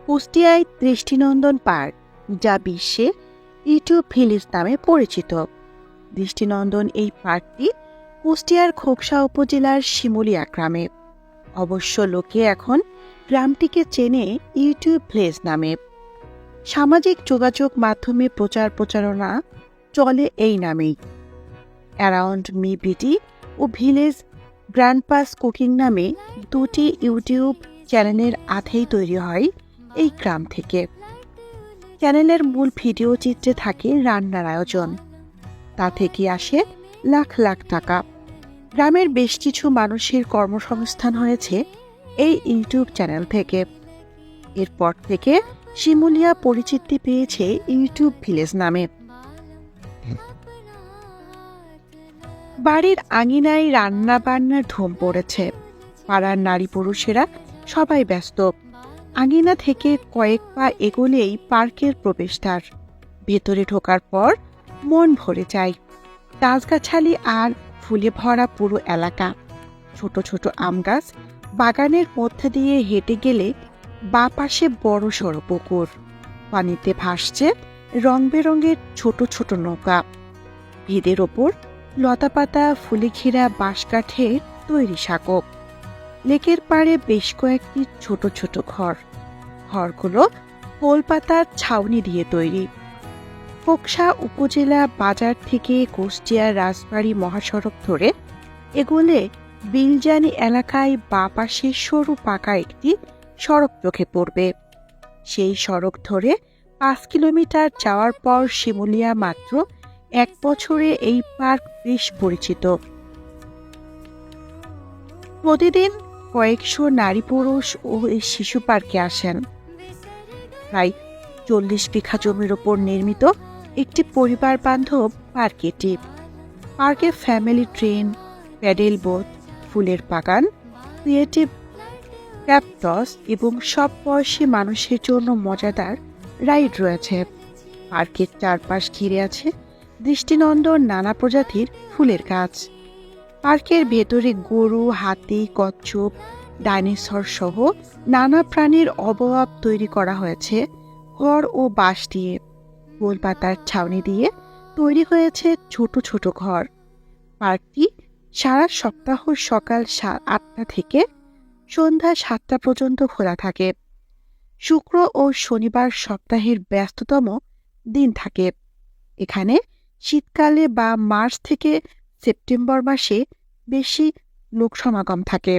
কুষ্টিয়ায় দৃষ্টিনন্দন পার্ক, যা বিশ্বে ইউটিউব ভিলেজ নামে পরিচিত। দৃষ্টিনন্দন এই পার্কটি কুষ্টিয়ার খোকসা উপজেলার শিমুলিয়া গ্রামে। অবশ্য লোকে এখন গ্রামটিকে চেনে ইউটিউব ভিলেজ নামে। সামাজিক যোগাযোগ মাধ্যমে প্রচার প্রচারণা চলে এই নামেই। অ্যারাউন্ড মি বিটি ও ভিলেজ গ্র্যান্ডপাস কুকিং নামে দুটি ইউটিউব চ্যানেলের আধেই তৈরি হয় এই গ্রাম থেকে। চ্যানেলের মূল ভিডিও চিত্রে থাকে রান্নার আয়োজন, তা থেকে আসে লাখ লাখ টাকা। গ্রামের বেশ কিছু মানুষের কর্মসংস্থান হয়েছে এই ইউটিউব চ্যানেল থেকে। এরপর থেকে শিমুলিয়া পরিচিতি পেয়েছে ইউটিউব ভিলেজ নামে। বাড়ির আঙিনায় রান্না বান্নার ধুম পড়েছে। পাড়ার নারী পুরুষেরা সবাই ব্যস্ত। আঙিনা থেকে কয়েক পা এগোলেই পার্কের প্রবেশদ্বার। ভেতরে ঢোকার পর মন ভরে যায়। গাছগাছালি আর ফুলে ভরা পুরো এলাকা। ছোট ছোট আম গাছ, বাগানের মধ্যে দিয়ে হেঁটে গেলে বাঁ পাশে বড় সড়ো পুকুর। পানিতে ভাসছে রং বেরঙের ছোট ছোট নৌকা। ভিদের ওপর লতাপাতা ফুলে ঘেরা বাঁশকাঠের তৈরি সাঁকো। লেকের পাড়ে বেশ কয়েকটি ছোট ছোট ঘর। ঘরগুলো কলপাতার ছাউনি দিয়ে তৈরি। খোকসা উপজেলা বাজার থেকে কুষ্টিয়া রাজবাড়ী মহাসড়ক ধরে এগোলে বিলজানি এলাকায় বাঁ পাশে সরু পাকা একটি সড়ক চোখে পড়বে। সেই সড়ক ধরে 5 কিলোমিটার যাওয়ার পর শিমুলিয়া। মাত্র 1 বছরে এই পার্ক বেশ পরিচিত। প্রতিদিন কয়েকশো নারী পুরুষ ও এই শিশু পার্কে আসেন। প্রায় 40 বিঘা জমির ওপর নির্মিত একটি পরিবার বান্ধব পার্ক এটি। পার্কে ফ্যামিলি ট্রেন, প্যাডেল বোট, ফুলের বাগান, ক্রিয়েটিভ ক্যাপটস এবং সব বয়সী মানুষের জন্য মজাদার রাইড রয়েছে। পার্কের চারপাশ ঘিরে আছে দৃষ্টিনন্দন নানা প্রজাতির ফুলের গাছ। পার্কের ভেতরে গরু, হাতি, কচ্ছপ, ডাইনোসর সহ নানা প্রাণীর অবয়ব তৈরি করা হয়েছে খড় ও বাঁশ দিয়ে। গোলপাতার ছাউনি দিয়ে তৈরি হয়েছে ছোট ছোট ঘর। পার্কটি সারা সপ্তাহ সকাল 8টা থেকে সন্ধ্যা 7টা পর্যন্ত খোলা থাকে। শুক্র ও শনিবার সপ্তাহের ব্যস্ততম দিন থাকে। এখানে শীতকালে বা মার্চ থেকে সেপ্টেম্বর মাসে বেশি লোক সমাগম থাকে।